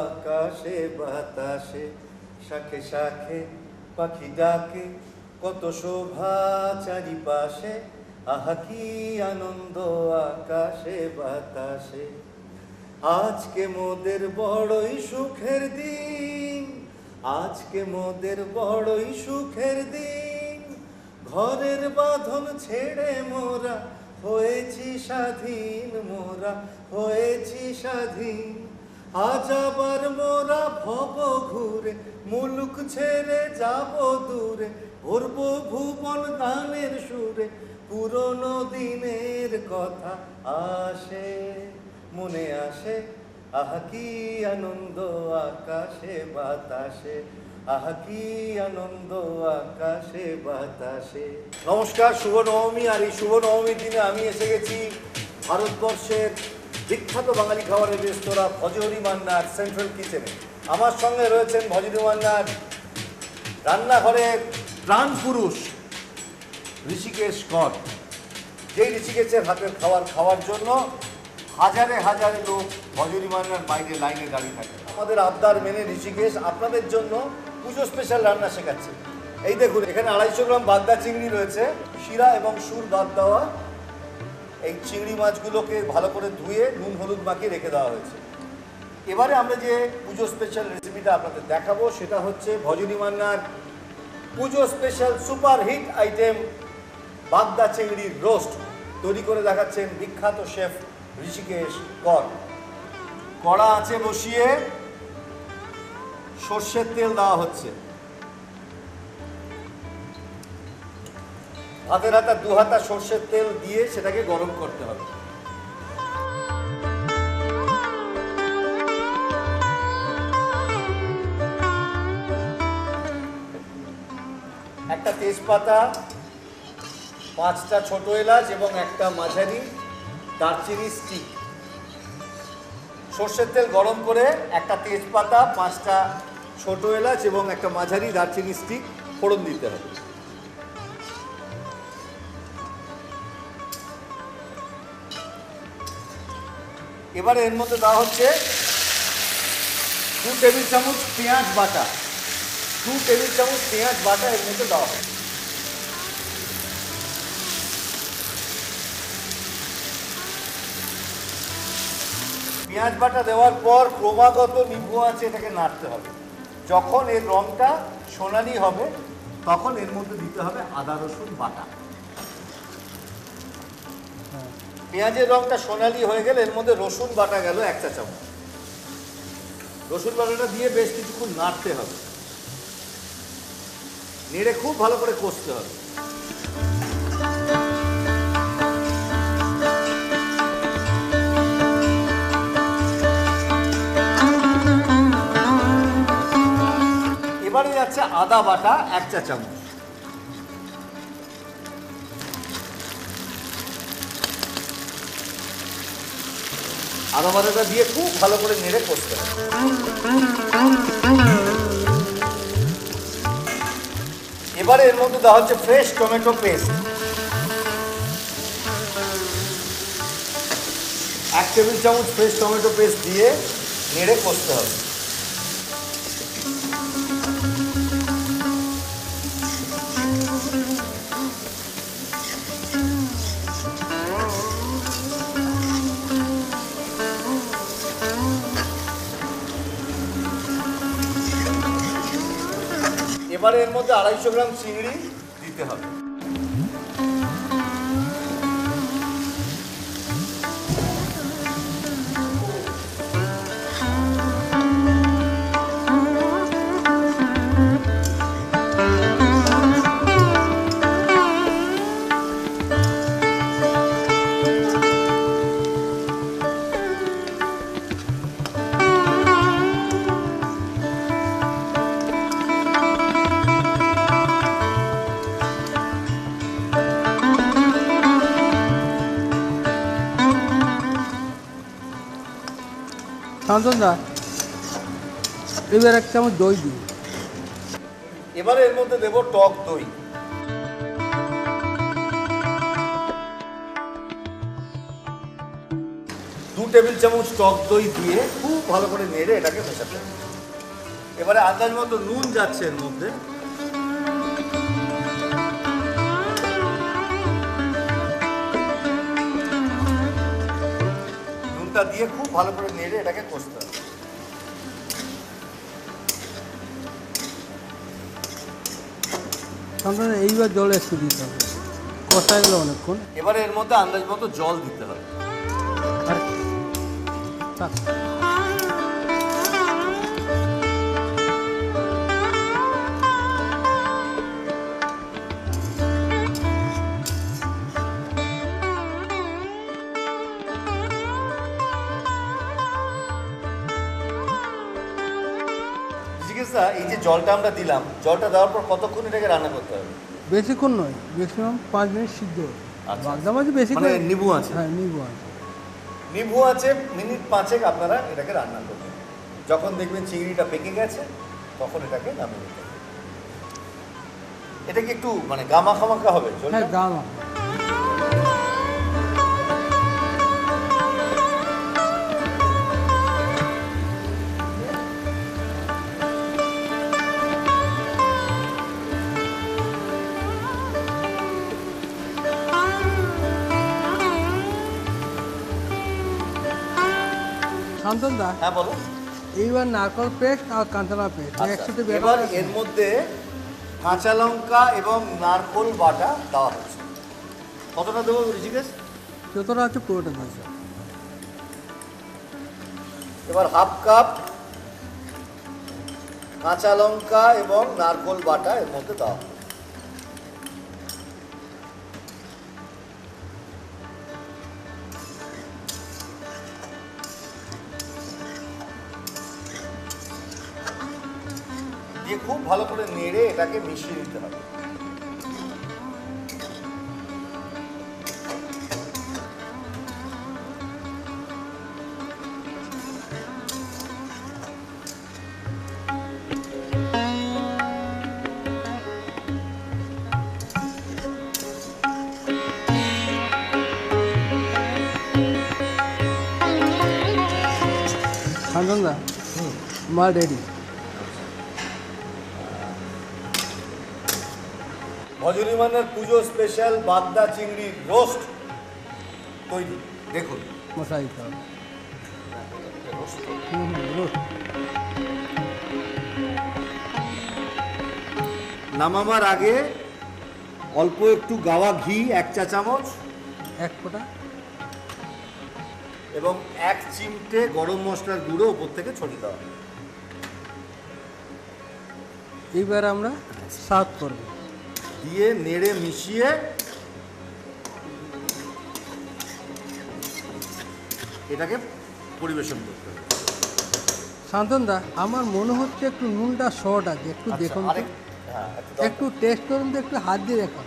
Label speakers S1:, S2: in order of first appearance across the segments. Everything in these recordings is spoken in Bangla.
S1: আকাশে বাতাসে, শাখে শাখে পাখি ডাকে, কত শোভা চারিপাশে, আহা কি আনন্দ আকাশে বাতাসে। আজকে মোদের বড়ই সুখের দিন, আজকে মোদের বড়ই সুখের দিন, ঘরের বাঁধন ছেড়ে মোরা হয়েছি স্বাধীন, মোরা হয়েছি স্বাধীন। আজ আবার মোরা ভব ঘুরে মুলুক ছেড়ে যাব দূরে, ভরব ভুবন গানের সুরে, পুরনো দিনের কথা আসে মনে আসে, আহা কি আনন্দ আকাশে বাতাসে, আহা কি আনন্দ আকাশে বাতাসে। নমস্কার, শুভ নবমী। আর এই শুভ নবমীর দিনে আমি এসে গেছি ভারতবর্ষের বিখ্যাত বাঙালি খাবারের রেস্তোরাঁ ভজহরি মান্নার সেন্ট্রাল কিচেনে। আমার সঙ্গে রয়েছেন ভজহরি মান্নার রান্নাঘরের প্রাণ পুরুষ ঋষিকেশ কর, যেই ঋষিকেশের হাতের খাবার খাওয়ার জন্য হাজারে হাজারে লোক ভজহরি মান্নার বাইরে লাইনে দাঁড়িয়ে থাকে। আমাদের আবদার মেনে ঋষিকেশ আপনাদের জন্য পুজো স্পেশাল রান্না শেখাচ্ছে। এই দেখুন, এখানে 250 গ্রাম বাগদা চিংড়ি রয়েছে, শিরা এবং সুর বাদ দেওয়া। এই চিংড়ি মাছগুলোকে ভালো করে ধুয়ে নুন হলুদ মাখিয়ে রেখে দেওয়া হয়েছে। এবারে আমরা যে পুজো স্পেশাল রেসিপিটা আপনাদের দেখাবো সেটা হচ্ছে ভজহরি মান্নার পুজো স্পেশাল সুপার হিট আইটেম বাগদা চিংড়ির রোস্ট। তৈরি করে দেখাচ্ছেন বিখ্যাত শেফ ঋষিকেশ কর। কড়া আছে বসিয়ে সর্ষের তেল দেওয়া হচ্ছে। হাতের হাতা 2 হাতা সর্ষের তেল দিয়ে সেটাকে গরম করতে হবে। একটা তেজপাতা, 5টা ছোট এলাচ এবং একটা মাঝারি দারচিনি স্টিক। সর্ষের তেল গরম করে একটা তেজপাতা, 5টা ছোট এলাচ এবং একটা মাঝারি দারচিনি স্টিক ফোড়ন দিতে হবে। এবারে এর মধ্যে দেওয়া হচ্ছে 2 টেবিল চামচ পেঁয়াজ বাটা। 2 টেবিল চামচ পেঁয়াজ বাটা এর মধ্যে দেওয়া হবে। পেঁয়াজ বাটা দেওয়ার পর ক্রমাগত নিম্ন আঁচে এটাকে নাড়তে হবে। যখন এর রংটা সোনালি হবে তখন এর মধ্যে দিতে হবে আদা রসুন বাটা। পেঁয়াজের রংটা সোনালি হয়ে গেলে এর মধ্যে রসুন বাটা গেল 1 চা চামচ। রসুন বাটাটা দিয়ে বেশ কিছুক্ষণ নাড়তে হবে, নেড়ে খুব ভালো করে কষতে হবে। এবারে যাচ্ছে আদা বাটা 1 চা চামচ। আদা বাটাটা দিয়ে খুব ভালো করে নেড়ে কষতে হবে। এবারে এর মধ্যে দেওয়া হচ্ছে ফ্রেশ টমেটো পেস্ট। 1 টেবিল চামচ ফ্রেশ টমেটো পেস্ট দিয়ে নেড়ে কষতে হবে। এবারে এর মধ্যে 250 গ্রাম চিংড়ি দিতে হবে।
S2: শান্তনদা, এবার 1 চামচ দই দিই।
S1: এবারে এর মধ্যে দেব টক দই। দু টেবিল চামচ টক দই দিয়ে খুব ভালো করে নেড়ে এটাকে মেশাতে হবে। এবারে আন্দাজ মতো নুন যাচ্ছে এর মধ্যে। নুনটা দিয়ে খুব ভালো করে নেড়ে এটাকে কষতে হবে।
S2: শান্তনু এইবার জল একটু দিতে হবে, কষা গেলো অনেকক্ষণ।
S1: এবারে এর মধ্যে আন্দাজ মতো জল দিতে হবে।
S2: থাক।
S1: জিজ্ঞাসা, এই যে জলটা আমরা দিলাম, জলটা দেওয়ার পর কতক্ষণ এটাকে রান্না করতে হবে?
S2: বেশিক্ষণ নয়, ম্যাক্সিমাম 5 মিনিট সিদ্ধ হবে।
S1: আচ্ছা।
S2: বাগদা মাছ বেশি
S1: মানে
S2: করে
S1: নিবু আছে?
S2: হ্যাঁ, নিবু আছে।
S1: নিবু আছে, মিনিট 5 আপনারা এটাকে রান্না করবেন। যখন দেখবেন চিংড়িটা পেকে গেছে তখন এটাকে নামিয়ে নিতে হবে। এটা কি একটু মানে গামা খামাকা হবে জলটা?
S2: হ্যাঁ, গামা। শান্তন দা,
S1: হ্যাঁ বলো।
S2: এইবার নারকেল পেস্ট আর কাঁচা পেস্ট
S1: আচ্ছা,
S2: একসাথে
S1: এবার এর মধ্যে কাঁচা লঙ্কা এবং নারকোল বাটা দেওয়া হচ্ছে। কতটা দেবো ঋষিকেশ?
S2: যতটা আছে পুরোটা দিয়েছে।
S1: এবার হাফ কাপ কাঁচা লঙ্কা এবং নারকোল বাটা এর মধ্যে দেওয়া হবে। দিয়ে খুব ভালো করে নেড়ে এটাকে মিশিয়ে দিতে হবে।
S2: শান্তন দা, মাল রেডি।
S1: ভজনীমানের পুজো স্পেশাল বাগদা চিংড়ির রোস্ট তৈরি। দেখুন
S2: মশলা দিতে হবে।
S1: Roast
S2: roast.
S1: নামাবার আগে অল্প একটু গাওয়া ঘি 1 চা চামচ
S2: 1 ফোঁটা
S1: এবং 1 চিমটে গরম মশলার গুঁড়ো উপর থেকে ছড়িয়ে দেওয়া।
S2: এইবার আমরা সার্ভ করব।
S1: দিয়ে নেড়ে মিশিয়ে এটাকে পরিবেশন করতে হবে।
S2: শান্তন দা, আমার মনে হচ্ছে একটু নুনটা শর্ট আছে, একটু
S1: আচ্ছা,
S2: দেখুন তো।
S1: হ্যাঁ,
S2: একটু টেস্ট করুন তো, একটু হাত দিয়ে দেখান।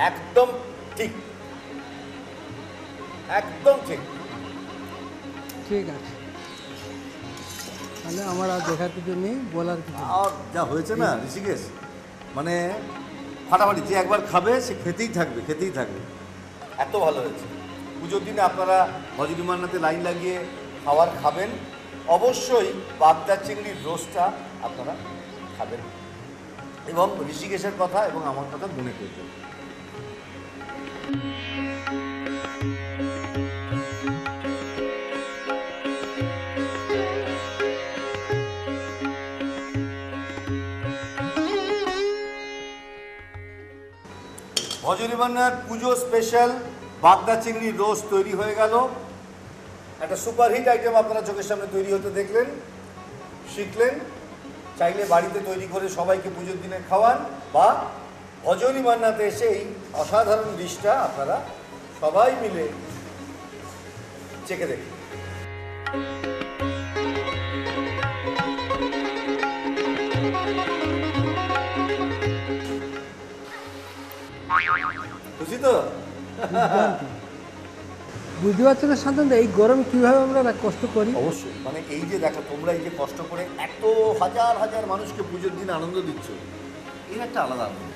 S1: একদম ঠিক, একদম ঠিক।
S2: ঠিক আছে, তাহলে আমার আর দেখার কিছু নেই, বলার কিছু নেই।
S1: আর যা হয়েছে না ঋষিকেশ, মানে ফাটাফাটি, যে একবার খাবে সে খেতেই থাকবে, খেতেই থাকবে। এত ভালো হয়েছে। পুজোর দিনে আপনারা ভজনীমান্নাতে লাইন লাগিয়ে খাবার খাবেন, অবশ্যই বাগদা চিংড়ির রোস্টটা আপনারা খাবেন এবং ঋষিকেশের কথা এবং আমার কথা মনে করবেন। ভজনীমান্নার পুজো স্পেশাল বাগদা চিংড়ির রোস্ট তৈরি হয়ে গেল। একটা সুপারহিট আইটেম আপনারা চোখের সামনে তৈরি হতে দেখলেন, শিখলেন। চাইলে বাড়িতে তৈরি করে সবাইকে পুজোর দিনে খাওয়ান, বা ভজনীমান্নাতে এসে এই অসাধারণ ডিশটা আপনারা সবাই মিলে চেখে দেখুন। খুশি তো?
S2: বুঝতে পারছো না শান্তন দা, এই গরমে কীভাবে আমরা কষ্ট করি?
S1: অবশ্যই, মানে এই যে দেখো তোমরা এই যে কষ্ট করে এত হাজার হাজার মানুষকে পুজোর দিন আনন্দ দিচ্ছ, এর একটা আলাদা আনন্দ।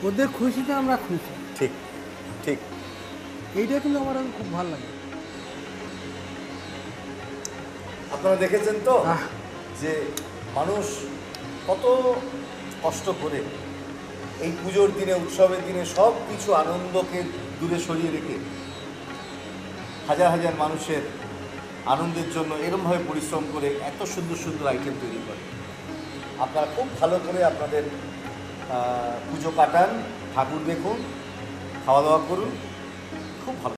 S2: ওদের খুশিতে আমরা খুশি।
S1: ঠিক। ঠিক।
S2: এইটা কিন্তু আমার খুব ভালো লাগে।
S1: আপনারা দেখেছেন তো
S2: আহ।
S1: যে মানুষ কত কষ্ট করে এই পুজোর দিনে, উৎসবের দিনে সব কিছু আনন্দকে দূরে সরিয়ে রেখে হাজার হাজার মানুষের আনন্দের জন্য এরমভাবে পরিশ্রম করে এত সুন্দর সুন্দর আইটেম তৈরি করে। আপনারা খুব ভালো করে আপনাদের পুজো কাটান, ঠাকুর দেখুন, খাওয়া দাওয়া করুন, খুব ভালো।